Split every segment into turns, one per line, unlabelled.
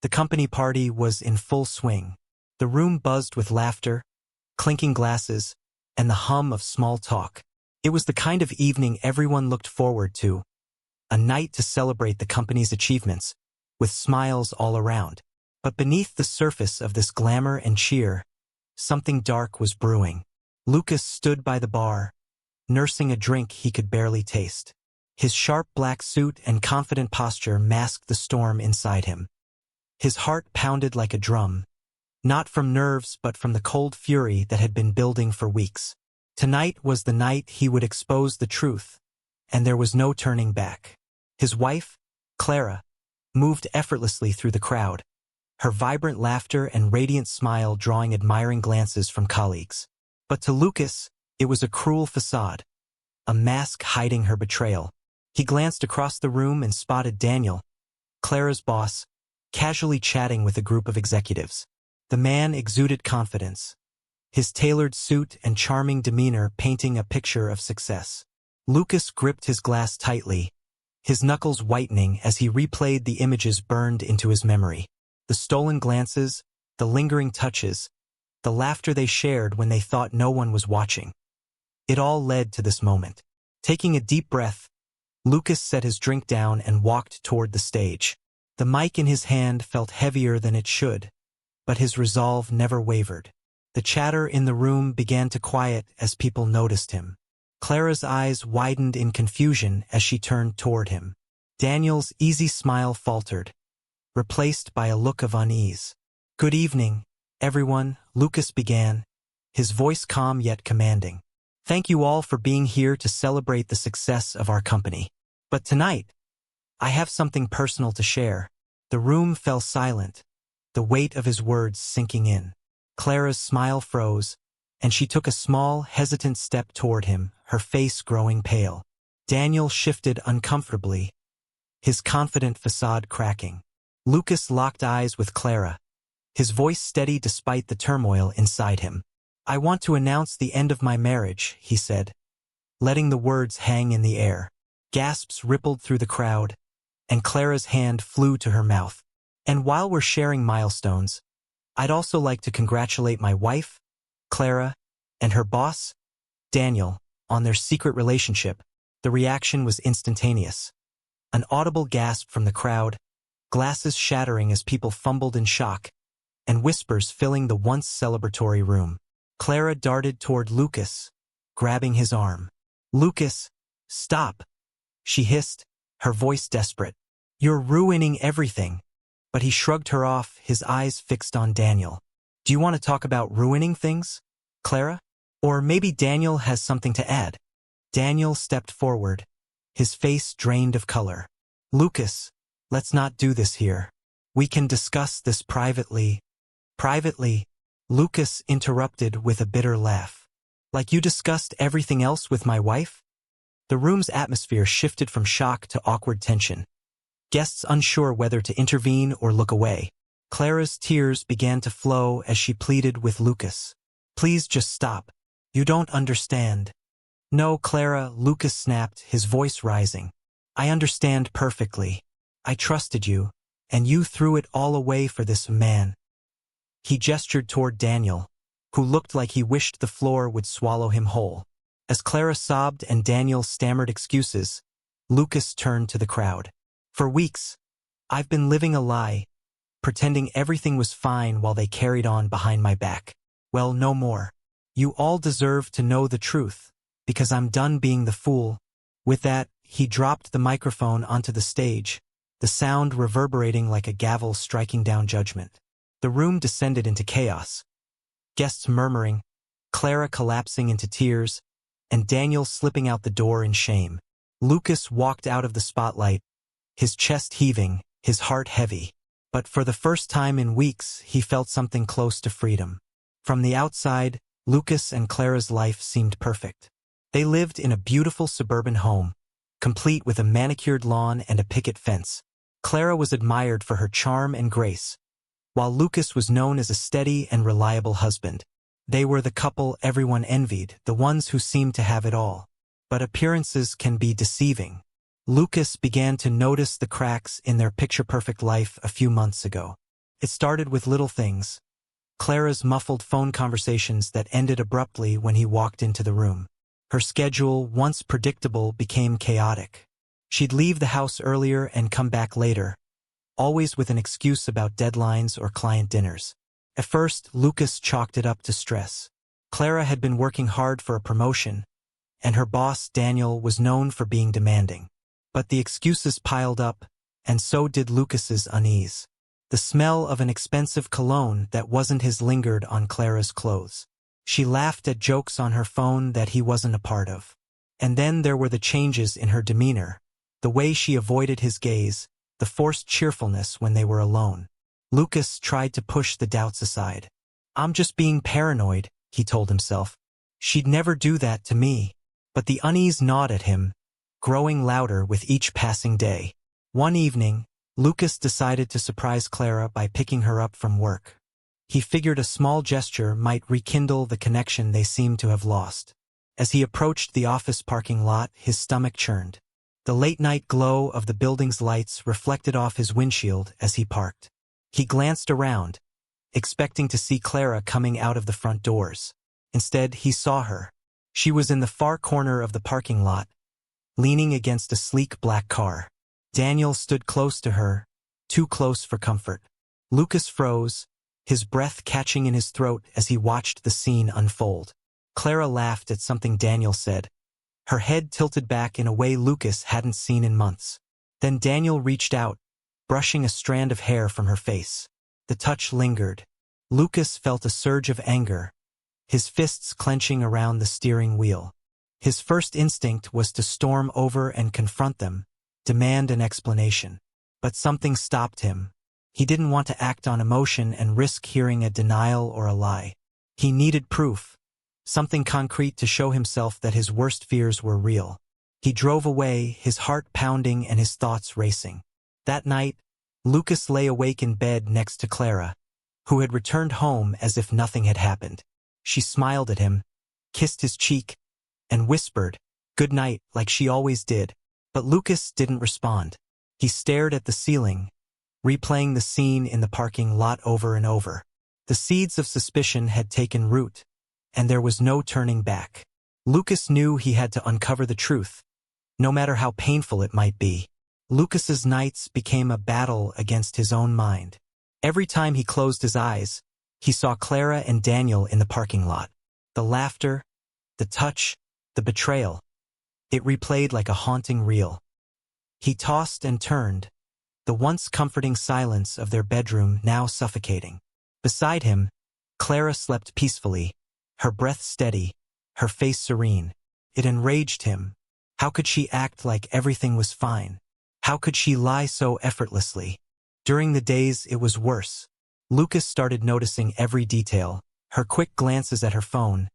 The company party was in full swing. The room buzzed with laughter, clinking glasses, and the hum of small talk. It was the kind of evening everyone looked forward to, a night to celebrate the company's achievements, with smiles all around. But beneath the surface of this glamour and cheer, something dark was brewing. Lucas stood by the bar, nursing a drink he could barely taste. His sharp black suit and confident posture masked the storm inside him. His heart pounded like a drum, not from nerves but from the cold fury that had been building for weeks. Tonight was the night he would expose the truth, and there was no turning back. His wife, Clara, moved effortlessly through the crowd, her vibrant laughter and radiant smile drawing admiring glances from colleagues. But to Lucas, it was a cruel facade, a mask hiding her betrayal. He glanced across the room and spotted Daniel, Clara's boss, casually chatting with a group of executives. The man exuded confidence, his tailored suit and charming demeanor painting a picture of success. Lucas gripped his glass tightly, his knuckles whitening as he replayed the images burned into his memory. The stolen glances, the lingering touches, the laughter they shared when they thought no one was watching. It all led to this moment. Taking a deep breath, Lucas set his drink down and walked toward the stage. The mic in his hand felt heavier than it should, but his resolve never wavered. The chatter in the room began to quiet as people noticed him. Clara's eyes widened in confusion as she turned toward him. Daniel's easy smile faltered, replaced by a look of unease. "Good evening, everyone," Lucas began, his voice calm yet commanding. "Thank you all for being here to celebrate the success of our company. But tonight, I have something personal to share." The room fell silent, the weight of his words sinking in. Clara's smile froze, and she took a small, hesitant step toward him, her face growing pale. Daniel shifted uncomfortably, his confident facade cracking. Lucas locked eyes with Clara, his voice steady despite the turmoil inside him. "I want to announce the end of my marriage," he said, letting the words hang in the air. Gasps rippled through the crowd, and Clara's hand flew to her mouth. "And while we're sharing milestones, I'd also like to congratulate my wife, Clara, and her boss, Daniel, on their secret relationship." The reaction was instantaneous. An audible gasp from the crowd, glasses shattering as people fumbled in shock, and whispers filling the once celebratory room. Clara darted toward Lucas, grabbing his arm. "Lucas, stop," she hissed, her voice desperate. "You're ruining everything." But he shrugged her off, his eyes fixed on Daniel. "Do you want to talk about ruining things, Clara? Or maybe Daniel has something to add." Daniel stepped forward, his face drained of color. "Lucas, let's not do this here. We can discuss this privately." "Privately?" Lucas interrupted with a bitter laugh. "Like you discussed everything else with my wife?" The room's atmosphere shifted from shock to awkward tension, guests unsure whether to intervene or look away. Clara's tears began to flow as she pleaded with Lucas. "Please just stop. You don't understand." "No, Clara," Lucas snapped, his voice rising. "I understand perfectly. I trusted you, and you threw it all away for this man." He gestured toward Daniel, who looked like he wished the floor would swallow him whole. As Clara sobbed and Daniel stammered excuses, Lucas turned to the crowd. "For weeks, I've been living a lie, pretending everything was fine while they carried on behind my back. Well, no more. You all deserve to know the truth, because I'm done being the fool." With that, he dropped the microphone onto the stage, the sound reverberating like a gavel striking down judgment. The room descended into chaos, guests murmuring, Clara collapsing into tears, and Daniel slipping out the door in shame. Lucas walked out of the spotlight, his chest heaving, his heart heavy. But for the first time in weeks, he felt something close to freedom. From the outside, Lucas and Clara's life seemed perfect. They lived in a beautiful suburban home, complete with a manicured lawn and a picket fence. Clara was admired for her charm and grace, while Lucas was known as a steady and reliable husband. They were the couple everyone envied, the ones who seemed to have it all. But appearances can be deceiving. Lucas began to notice the cracks in their picture-perfect life a few months ago. It started with little things. Clara's muffled phone conversations that ended abruptly when he walked into the room. Her schedule, once predictable, became chaotic. She'd leave the house earlier and come back later, always with an excuse about deadlines or client dinners. At first, Lucas chalked it up to stress. Clara had been working hard for a promotion, and her boss, Daniel, was known for being demanding. But the excuses piled up, and so did Lucas's unease. The smell of an expensive cologne that wasn't his lingered on Clara's clothes. She laughed at jokes on her phone that he wasn't a part of. And then there were the changes in her demeanor, the way she avoided his gaze, the forced cheerfulness when they were alone. Lucas tried to push the doubts aside. "I'm just being paranoid," he told himself. "She'd never do that to me." But the unease gnawed at him, growing louder with each passing day. One evening, Lucas decided to surprise Clara by picking her up from work. He figured a small gesture might rekindle the connection they seemed to have lost. As he approached the office parking lot, his stomach churned. The late-night glow of the building's lights reflected off his windshield as he parked. He glanced around, expecting to see Clara coming out of the front doors. Instead, he saw her. She was in the far corner of the parking lot, leaning against a sleek black car. Daniel stood close to her, too close for comfort. Lucas froze, his breath catching in his throat as he watched the scene unfold. Clara laughed at something Daniel said. Her head tilted back in a way Lucas hadn't seen in months. Then Daniel reached out, brushing a strand of hair from her face. The touch lingered. Lucas felt a surge of anger, his fists clenching around the steering wheel. His first instinct was to storm over and confront them, demand an explanation. But something stopped him. He didn't want to act on emotion and risk hearing a denial or a lie. He needed proof, something concrete to show himself that his worst fears were real. He drove away, his heart pounding and his thoughts racing. That night, Lucas lay awake in bed next to Clara, who had returned home as if nothing had happened. She smiled at him, kissed his cheek, and whispered, "Good night," like she always did. But Lucas didn't respond. He stared at the ceiling, replaying the scene in the parking lot over and over. The seeds of suspicion had taken root, and there was no turning back. Lucas knew he had to uncover the truth, no matter how painful it might be. Lucas's nights became a battle against his own mind. Every time he closed his eyes, he saw Clara and Daniel in the parking lot. The laughter, the touch, the betrayal. It replayed like a haunting reel. He tossed and turned, the once comforting silence of their bedroom now suffocating. Beside him, Clara slept peacefully, her breath steady, her face serene. It enraged him. How could she act like everything was fine? How could she lie so effortlessly? During the days, it was worse. Lucas started noticing every detail, her quick glances at her phone,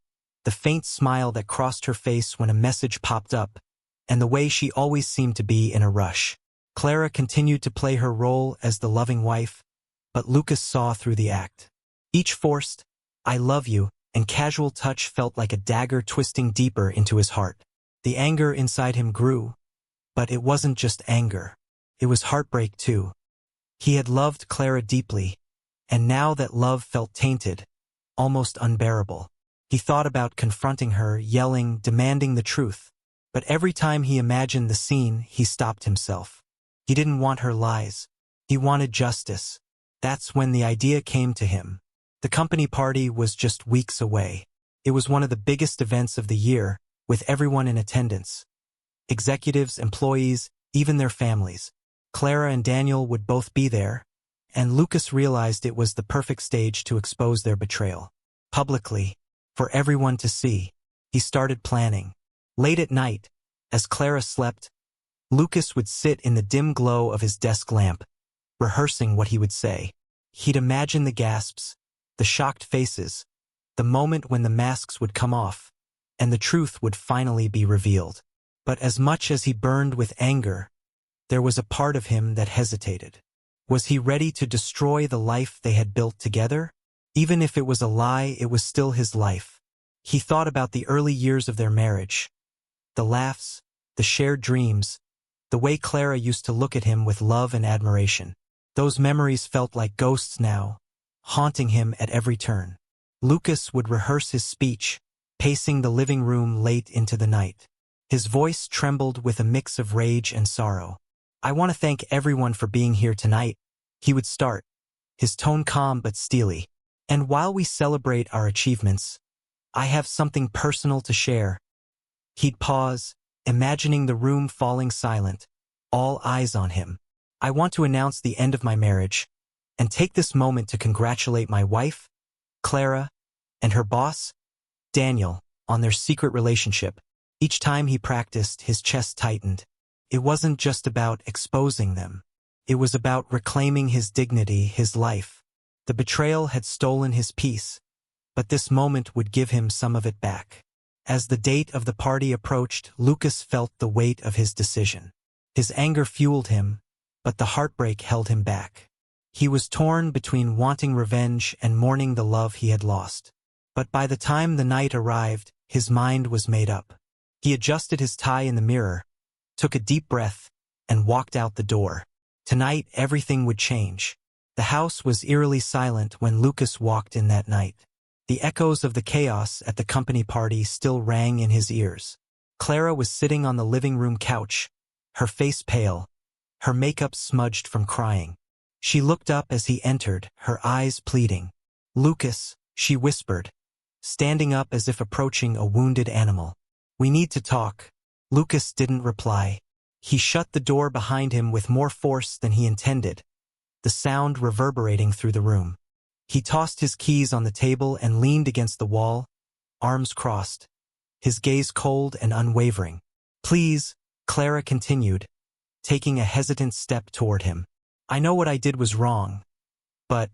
the faint smile that crossed her face when a message popped up, and the way she always seemed to be in a rush. Clara continued to play her role as the loving wife, but Lucas saw through the act. Each forced, "I love you," and casual touch felt like a dagger twisting deeper into his heart. The anger inside him grew, but it wasn't just anger. It was heartbreak too. He had loved Clara deeply, and now that love felt tainted, almost unbearable. He thought about confronting her, yelling, demanding the truth. But every time he imagined the scene, he stopped himself. He didn't want her lies. He wanted justice. That's when the idea came to him. The company party was just weeks away. It was one of the biggest events of the year, with everyone in attendance. Executives, employees, even their families. Clara and Daniel would both be there, and Lucas realized it was the perfect stage to expose their betrayal. Publicly, for everyone to see. He started planning. Late at night, as Clara slept, Lucas would sit in the dim glow of his desk lamp, rehearsing what he would say. He'd imagine the gasps, the shocked faces, the moment when the masks would come off, and the truth would finally be revealed. But as much as he burned with anger, there was a part of him that hesitated. Was he ready to destroy the life they had built together? Even if it was a lie, it was still his life. He thought about the early years of their marriage. The laughs, the shared dreams, the way Clara used to look at him with love and admiration. Those memories felt like ghosts now, haunting him at every turn. Lucas would rehearse his speech, pacing the living room late into the night. His voice trembled with a mix of rage and sorrow. "I want to thank everyone for being here tonight," he would start, his tone calm but steely. "And while we celebrate our achievements, I have something personal to share." He'd pause, imagining the room falling silent, all eyes on him. "I want to announce the end of my marriage, and take this moment to congratulate my wife, Clara, and her boss, Daniel, on their secret relationship." Each time he practiced, his chest tightened. It wasn't just about exposing them. It was about reclaiming his dignity, his life. The betrayal had stolen his peace, but this moment would give him some of it back. As the date of the party approached, Lucas felt the weight of his decision. His anger fueled him, but the heartbreak held him back. He was torn between wanting revenge and mourning the love he had lost. But by the time the night arrived, his mind was made up. He adjusted his tie in the mirror, took a deep breath, and walked out the door. Tonight, everything would change. The house was eerily silent when Lucas walked in that night. The echoes of the chaos at the company party still rang in his ears. Clara was sitting on the living room couch, her face pale, her makeup smudged from crying. She looked up as he entered, her eyes pleading. "Lucas," she whispered, standing up as if approaching a wounded animal. "We need to talk." Lucas didn't reply. He shut the door behind him with more force than he intended, the sound reverberating through the room. He tossed his keys on the table and leaned against the wall, arms crossed, his gaze cold and unwavering. "Please," Clara continued, taking a hesitant step toward him. "I know what I did was wrong, but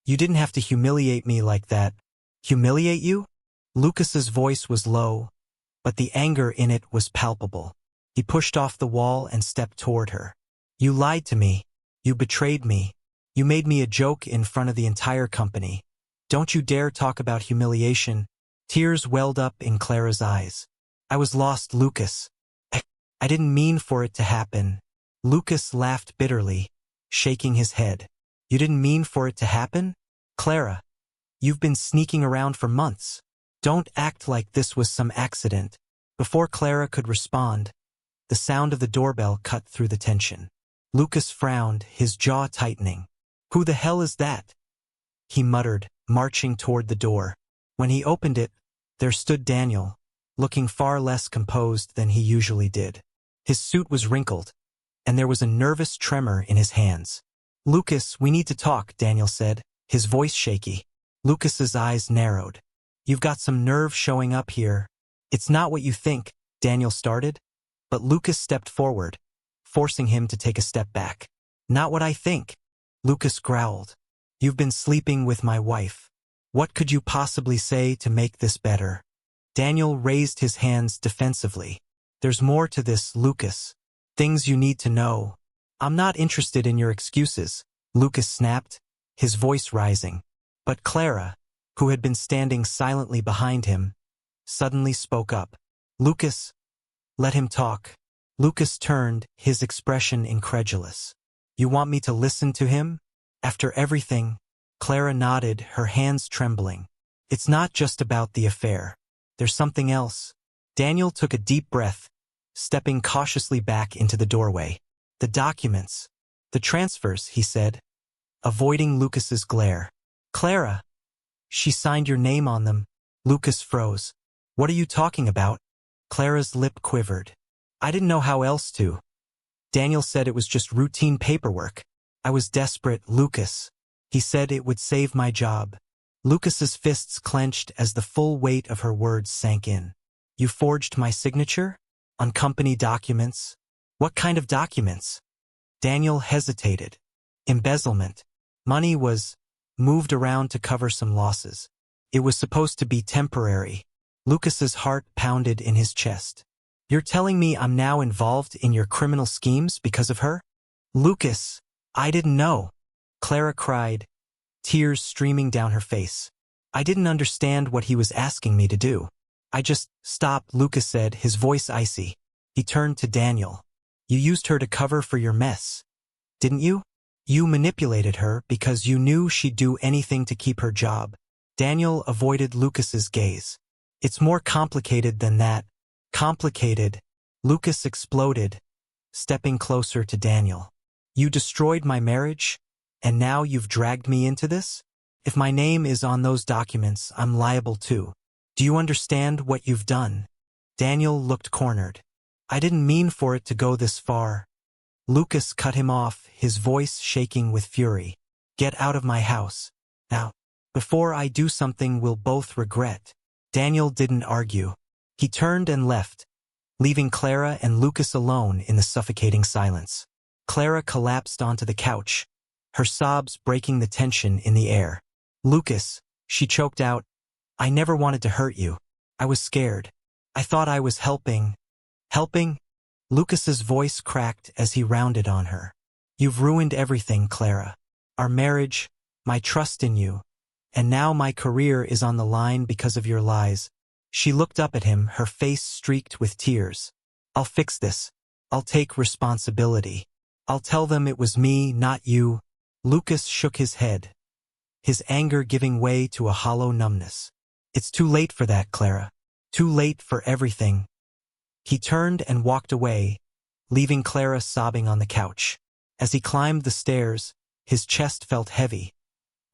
you didn't have to humiliate me like that." "Humiliate you?" Lucas's voice was low, but the anger in it was palpable. He pushed off the wall and stepped toward her. "You lied to me. You betrayed me. You made me a joke in front of the entire company. Don't you dare talk about humiliation." Tears welled up in Clara's eyes. "I was lost, Lucas. I didn't mean for it to happen." Lucas laughed bitterly, shaking his head. "You didn't mean for it to happen? Clara, you've been sneaking around for months. Don't act like this was some accident." Before Clara could respond, the sound of the doorbell cut through the tension. Lucas frowned, his jaw tightening. "Who the hell is that?" he muttered, marching toward the door. When he opened it, there stood Daniel, looking far less composed than he usually did. His suit was wrinkled, and there was a nervous tremor in his hands. "Lucas, we need to talk," Daniel said, his voice shaky. Lucas's eyes narrowed. "You've got some nerve showing up here." "It's not what you think," Daniel started, but Lucas stepped forward, forcing him to take a step back. "Not what I think," Lucas growled. "You've been sleeping with my wife. What could you possibly say to make this better?" Daniel raised his hands defensively. "There's more to this, Lucas. Things you need to know." "I'm not interested in your excuses," Lucas snapped, his voice rising. But Clara, who had been standing silently behind him, suddenly spoke up. "Lucas, let him talk." Lucas turned, his expression incredulous. "You want me to listen to him? After everything?" Clara nodded, her hands trembling. "It's not just about the affair. There's something else." Daniel took a deep breath, stepping cautiously back into the doorway. "The documents. The transfers," he said, avoiding Lucas's glare. "Clara, she signed your name on them." Lucas froze. "What are you talking about?" Clara's lip quivered. "I didn't know how else to. Daniel said it was just routine paperwork. I was desperate, Lucas. He said it would save my job." Lucas's fists clenched as the full weight of her words sank in. "You forged my signature? On company documents? What kind of documents?" Daniel hesitated. "Embezzlement. Money was moved around to cover some losses. It was supposed to be temporary." Lucas's heart pounded in his chest. "You're telling me I'm now involved in your criminal schemes because of her?" "Lucas, I didn't know," Clara cried, tears streaming down her face. "I didn't understand what he was asking me to do. I just..." "Stop," Lucas said, his voice icy. He turned to Daniel. "You used her to cover for your mess, didn't you?" You manipulated her because you knew she'd do anything to keep her job. Daniel avoided Lucas's gaze. It's more complicated than that. Complicated. Lucas exploded, stepping closer to Daniel. You destroyed my marriage, and now you've dragged me into this? If my name is on those documents, I'm liable too. Do you understand what you've done? Daniel looked cornered. I didn't mean for it to go this far. Lucas cut him off, his voice shaking with fury. Get out of my house. Now, before I do something we'll both regret. Daniel didn't argue. He turned and left, leaving Clara and Lucas alone in the suffocating silence. Clara collapsed onto the couch, her sobs breaking the tension in the air. Lucas, she choked out, I never wanted to hurt you. I was scared. I thought I was helping. Helping? Lucas's voice cracked as he rounded on her. You've ruined everything, Clara. Our marriage, my trust in you, and now my career is on the line because of your lies. She looked up at him, her face streaked with tears. I'll fix this. I'll take responsibility. I'll tell them it was me, not you. Lucas shook his head, his anger giving way to a hollow numbness. It's too late for that, Clara. Too late for everything. He turned and walked away, leaving Clara sobbing on the couch. As he climbed the stairs, his chest felt heavy,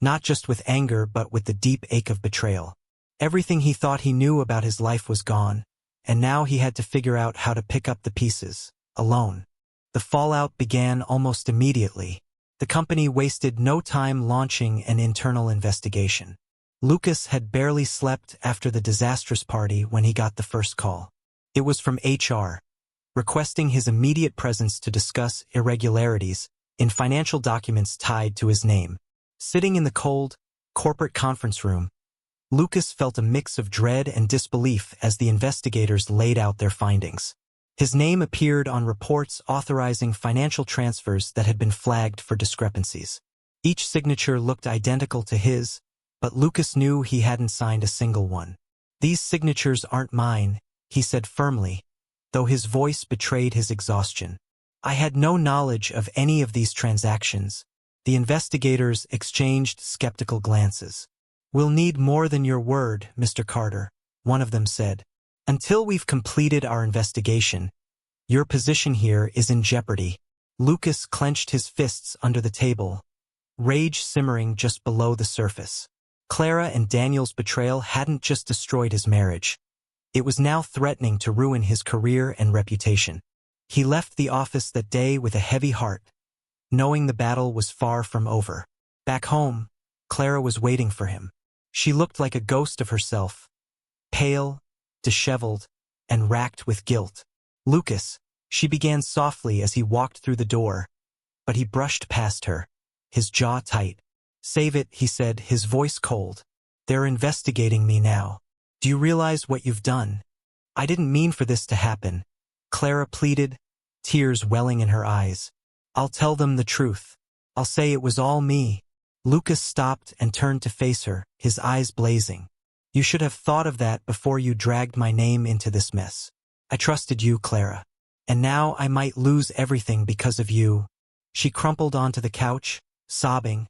not just with anger but with the deep ache of betrayal. Everything he thought he knew about his life was gone, and now he had to figure out how to pick up the pieces, alone. The fallout began almost immediately. The company wasted no time launching an internal investigation. Lucas had barely slept after the disastrous party when he got the first call. It was from HR, requesting his immediate presence to discuss irregularities in financial documents tied to his name. Sitting in the cold, corporate conference room, Lucas felt a mix of dread and disbelief as the investigators laid out their findings. His name appeared on reports authorizing financial transfers that had been flagged for discrepancies. Each signature looked identical to his, but Lucas knew he hadn't signed a single one. These signatures aren't mine, he said firmly, though his voice betrayed his exhaustion. I had no knowledge of any of these transactions. The investigators exchanged skeptical glances. We'll need more than your word, Mr. Carter, one of them said. Until we've completed our investigation, your position here is in jeopardy. Lucas clenched his fists under the table, rage simmering just below the surface. Clara and Daniel's betrayal hadn't just destroyed his marriage. It was now threatening to ruin his career and reputation. He left the office that day with a heavy heart, knowing the battle was far from over. Back home, Clara was waiting for him. She looked like a ghost of herself, pale, disheveled, and racked with guilt. Lucas, she began softly as he walked through the door, but he brushed past her, his jaw tight. Save it, he said, his voice cold. They're investigating me now. Do you realize what you've done? I didn't mean for this to happen. Clara pleaded, tears welling in her eyes. I'll tell them the truth. I'll say it was all me. Lucas stopped and turned to face her, his eyes blazing. You should have thought of that before you dragged my name into this mess. I trusted you, Clara. And now I might lose everything because of you. She crumpled onto the couch, sobbing,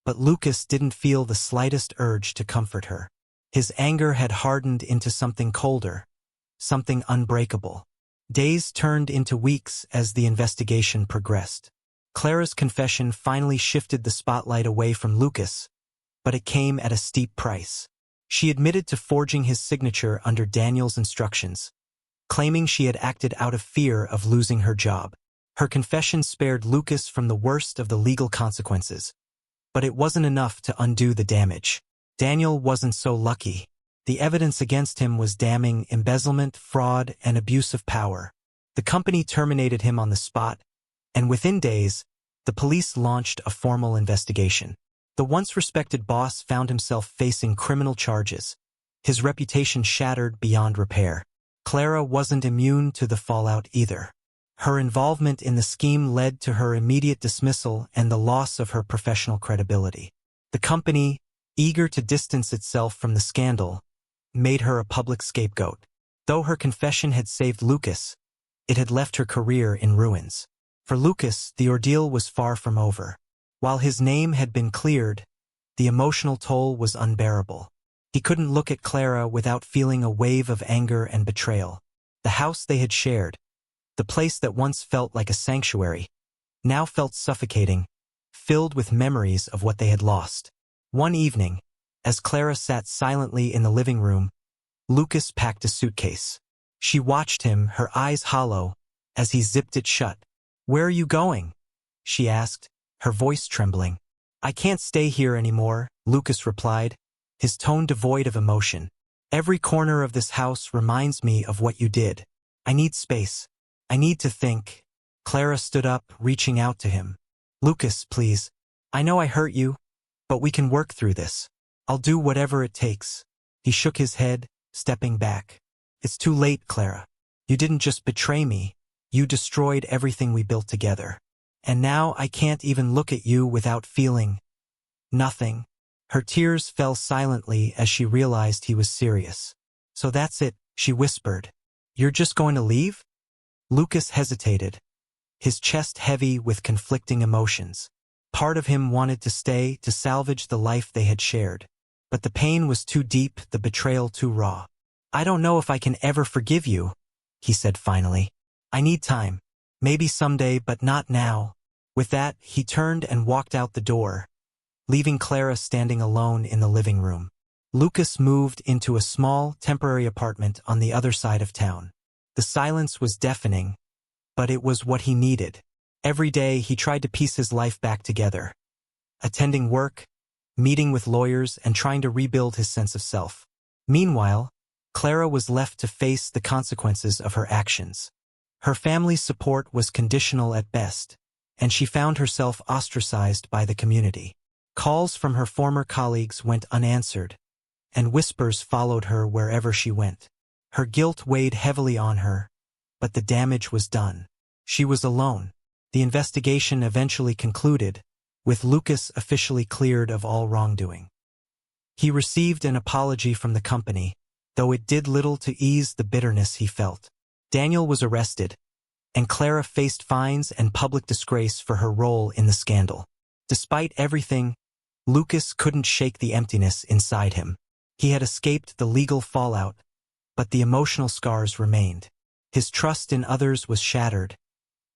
but Lucas didn't feel the slightest urge to comfort her. His anger had hardened into something colder, something unbreakable. Days turned into weeks as the investigation progressed. Clara's confession finally shifted the spotlight away from Lucas, but it came at a steep price. She admitted to forging his signature under Daniel's instructions, claiming she had acted out of fear of losing her job. Her confession spared Lucas from the worst of the legal consequences, but it wasn't enough to undo the damage. Daniel wasn't so lucky. The evidence against him was damning: embezzlement, fraud, and abuse of power. The company terminated him on the spot, and within days, the police launched a formal investigation. The once respected boss found himself facing criminal charges, his reputation shattered beyond repair. Clara wasn't immune to the fallout either. Her involvement in the scheme led to her immediate dismissal and the loss of her professional credibility. The company, eager to distance itself from the scandal, made her a public scapegoat. Though her confession had saved Lucas, it had left her career in ruins. For Lucas, the ordeal was far from over. While his name had been cleared, the emotional toll was unbearable. He couldn't look at Clara without feeling a wave of anger and betrayal. The house they had shared, the place that once felt like a sanctuary, now felt suffocating, filled with memories of what they had lost. One evening, as Clara sat silently in the living room, Lucas packed a suitcase. She watched him, her eyes hollow, as he zipped it shut. "Where are you going?" she asked, her voice trembling. "I can't stay here anymore," Lucas replied, his tone devoid of emotion. "Every corner of this house reminds me of what you did. I need space. I need to think." Clara stood up, reaching out to him. "Lucas, please. I know I hurt you, but we can work through this. I'll do whatever it takes." He shook his head, stepping back. "It's too late, Clara. You didn't just betray me. You destroyed everything we built together. And now I can't even look at you without feeling nothing." Her tears fell silently as she realized he was serious. "So that's it," she whispered. "You're just going to leave?" Lucas hesitated, his chest heavy with conflicting emotions. Part of him wanted to stay, to salvage the life they had shared. But the pain was too deep, the betrayal too raw. "I don't know if I can ever forgive you," he said finally. "I need time. Maybe someday, but not now." With that, he turned and walked out the door, leaving Clara standing alone in the living room. Lucas moved into a small, temporary apartment on the other side of town. The silence was deafening, but it was what he needed. Every day he tried to piece his life back together, attending work, meeting with lawyers, and trying to rebuild his sense of self. Meanwhile, Clara was left to face the consequences of her actions. Her family's support was conditional at best, and she found herself ostracized by the community. Calls from her former colleagues went unanswered, and whispers followed her wherever she went. Her guilt weighed heavily on her, but the damage was done. She was alone. The investigation eventually concluded, with Lucas officially cleared of all wrongdoing. He received an apology from the company, though it did little to ease the bitterness he felt. Daniel was arrested, and Clara faced fines and public disgrace for her role in the scandal. Despite everything, Lucas couldn't shake the emptiness inside him. He had escaped the legal fallout, but the emotional scars remained. His trust in others was shattered,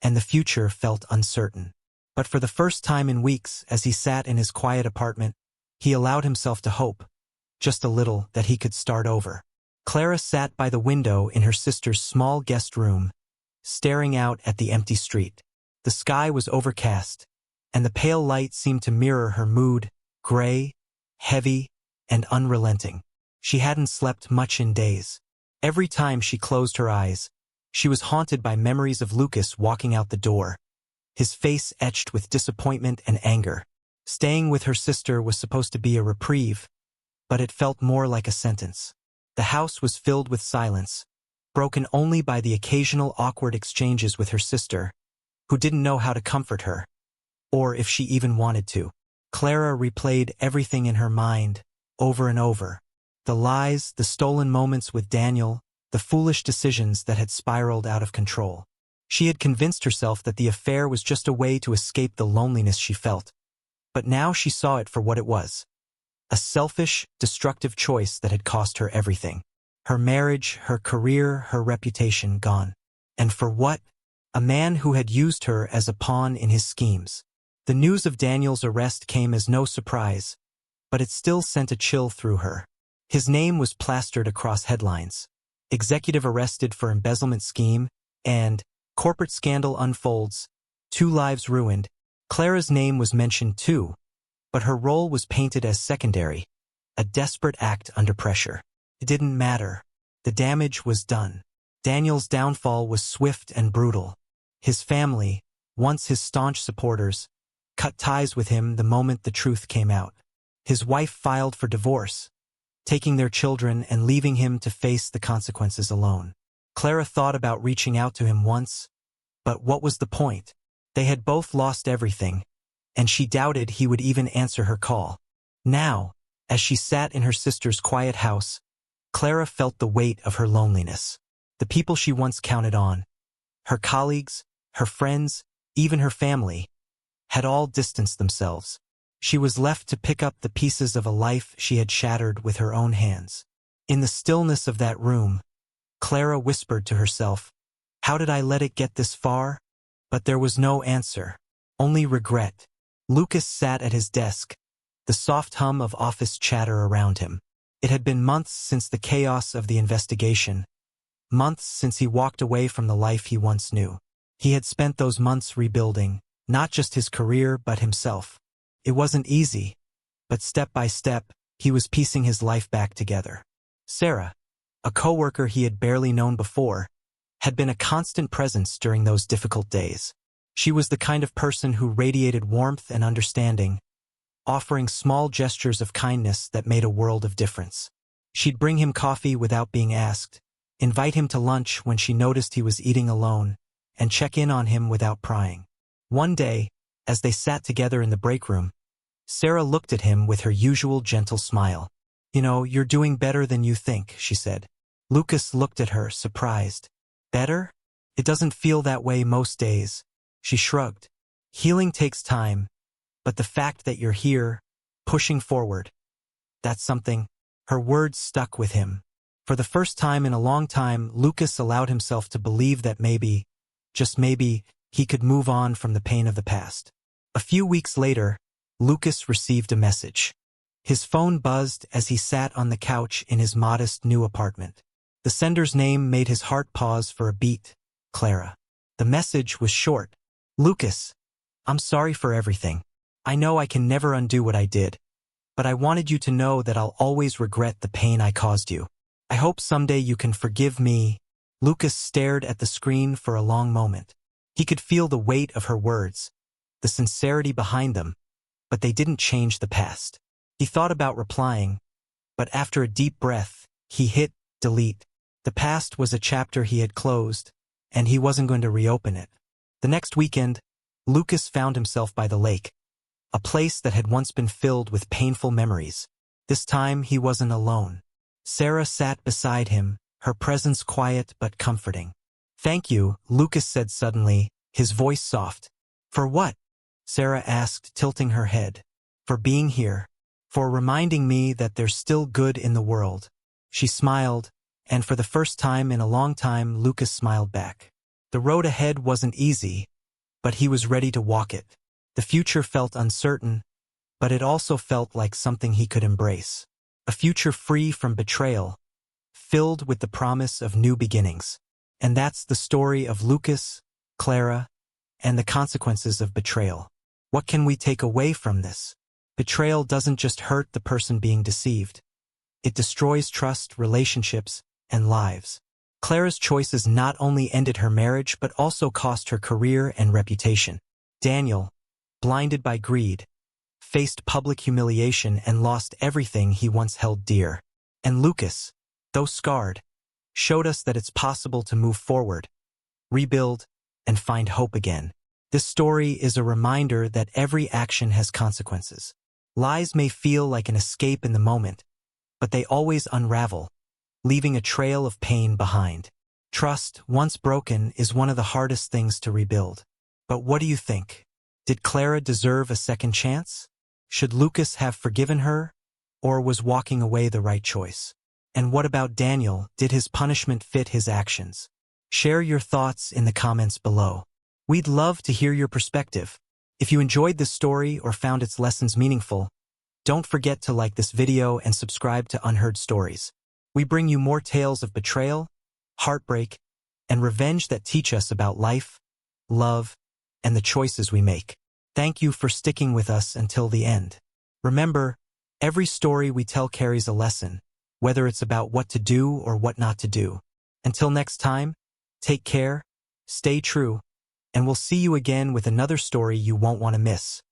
and the future felt uncertain. But for the first time in weeks, as he sat in his quiet apartment, he allowed himself to hope, just a little, that he could start over. Clara sat by the window in her sister's small guest room, staring out at the empty street. The sky was overcast, and the pale light seemed to mirror her mood, gray, heavy, and unrelenting. She hadn't slept much in days. Every time she closed her eyes, she was haunted by memories of Lucas walking out the door, his face etched with disappointment and anger. Staying with her sister was supposed to be a reprieve, but it felt more like a sentence. The house was filled with silence, broken only by the occasional awkward exchanges with her sister, who didn't know how to comfort her, or if she even wanted to. Clara replayed everything in her mind, over and over. The lies, the stolen moments with Daniel, the foolish decisions that had spiraled out of control. She had convinced herself that the affair was just a way to escape the loneliness she felt. But now she saw it for what it was. A selfish, destructive choice that had cost her everything. Her marriage, her career, her reputation gone. And for what? A man who had used her as a pawn in his schemes. The news of Daniel's arrest came as no surprise, but it still sent a chill through her. His name was plastered across headlines. Executive arrested for embezzlement scheme, and corporate scandal unfolds, 2 lives ruined. Clara's name was mentioned too, but her role was painted as secondary, a desperate act under pressure. It didn't matter. The damage was done. Daniel's downfall was swift and brutal. His family, once his staunch supporters, cut ties with him the moment the truth came out. His wife filed for divorce, taking their children and leaving him to face the consequences alone. Clara thought about reaching out to him once, but what was the point? They had both lost everything, and she doubted he would even answer her call. Now, as she sat in her sister's quiet house, Clara felt the weight of her loneliness. The people she once counted on, her colleagues, her friends, even her family, had all distanced themselves. She was left to pick up the pieces of a life she had shattered with her own hands. In the stillness of that room, Clara whispered to herself, "How did I let it get this far?" But there was no answer, only regret. Lucas sat at his desk, the soft hum of office chatter around him. It had been months since the chaos of the investigation, months since he walked away from the life he once knew. He had spent those months rebuilding, not just his career but himself. It wasn't easy, but step by step, he was piecing his life back together. Sarah, a coworker he had barely known before, had been a constant presence during those difficult days. She was the kind of person who radiated warmth and understanding, offering small gestures of kindness that made a world of difference. She'd bring him coffee without being asked, invite him to lunch when she noticed he was eating alone, and check in on him without prying. One day, as they sat together in the break room, Sarah looked at him with her usual gentle smile. "You know, you're doing better than you think," she said. Lucas looked at her, surprised. "Better? It doesn't feel that way most days." She shrugged. "Healing takes time, but the fact that you're here, pushing forward, that's something." Her words stuck with him. For the first time in a long time, Lucas allowed himself to believe that maybe, just maybe, he could move on from the pain of the past. A few weeks later, Lucas received a message. His phone buzzed as he sat on the couch in his modest new apartment. The sender's name made his heart pause for a beat. Clara. The message was short. "Lucas, I'm sorry for everything. I know I can never undo what I did, but I wanted you to know that I'll always regret the pain I caused you. I hope someday you can forgive me." Lucas stared at the screen for a long moment. He could feel the weight of her words, the sincerity behind them, but they didn't change the past. He thought about replying, but after a deep breath, he hit delete. The past was a chapter he had closed, and he wasn't going to reopen it. The next weekend, Lucas found himself by the lake, a place that had once been filled with painful memories. This time he wasn't alone. Sarah sat beside him, her presence quiet but comforting. "Thank you," Lucas said suddenly, his voice soft. "For what?" Sarah asked, tilting her head. "For being here. For reminding me that there's still good in the world." She smiled, and for the first time in a long time, Lucas smiled back. The road ahead wasn't easy, but he was ready to walk it. The future felt uncertain, but it also felt like something he could embrace. A future free from betrayal, filled with the promise of new beginnings. And that's the story of Lucas, Clara, and the consequences of betrayal. What can we take away from this? Betrayal doesn't just hurt the person being deceived. It destroys trust, relationships, and lives. Clara's choices not only ended her marriage but also cost her career and reputation. Daniel, blinded by greed, faced public humiliation and lost everything he once held dear. And Lucas, though scarred, showed us that it's possible to move forward, rebuild, and find hope again. This story is a reminder that every action has consequences. Lies may feel like an escape in the moment, but they always unravel, leaving a trail of pain behind. Trust, once broken, is one of the hardest things to rebuild. But what do you think? Did Clara deserve a second chance? Should Lucas have forgiven her, or was walking away the right choice? And what about Daniel? Did his punishment fit his actions? Share your thoughts in the comments below. We'd love to hear your perspective. If you enjoyed this story or found its lessons meaningful, don't forget to like this video and subscribe to Unheard Stories. We bring you more tales of betrayal, heartbreak, and revenge that teach us about life, love, and the choices we make. Thank you for sticking with us until the end. Remember, every story we tell carries a lesson, whether it's about what to do or what not to do. Until next time, take care, stay true, and we'll see you again with another story you won't want to miss.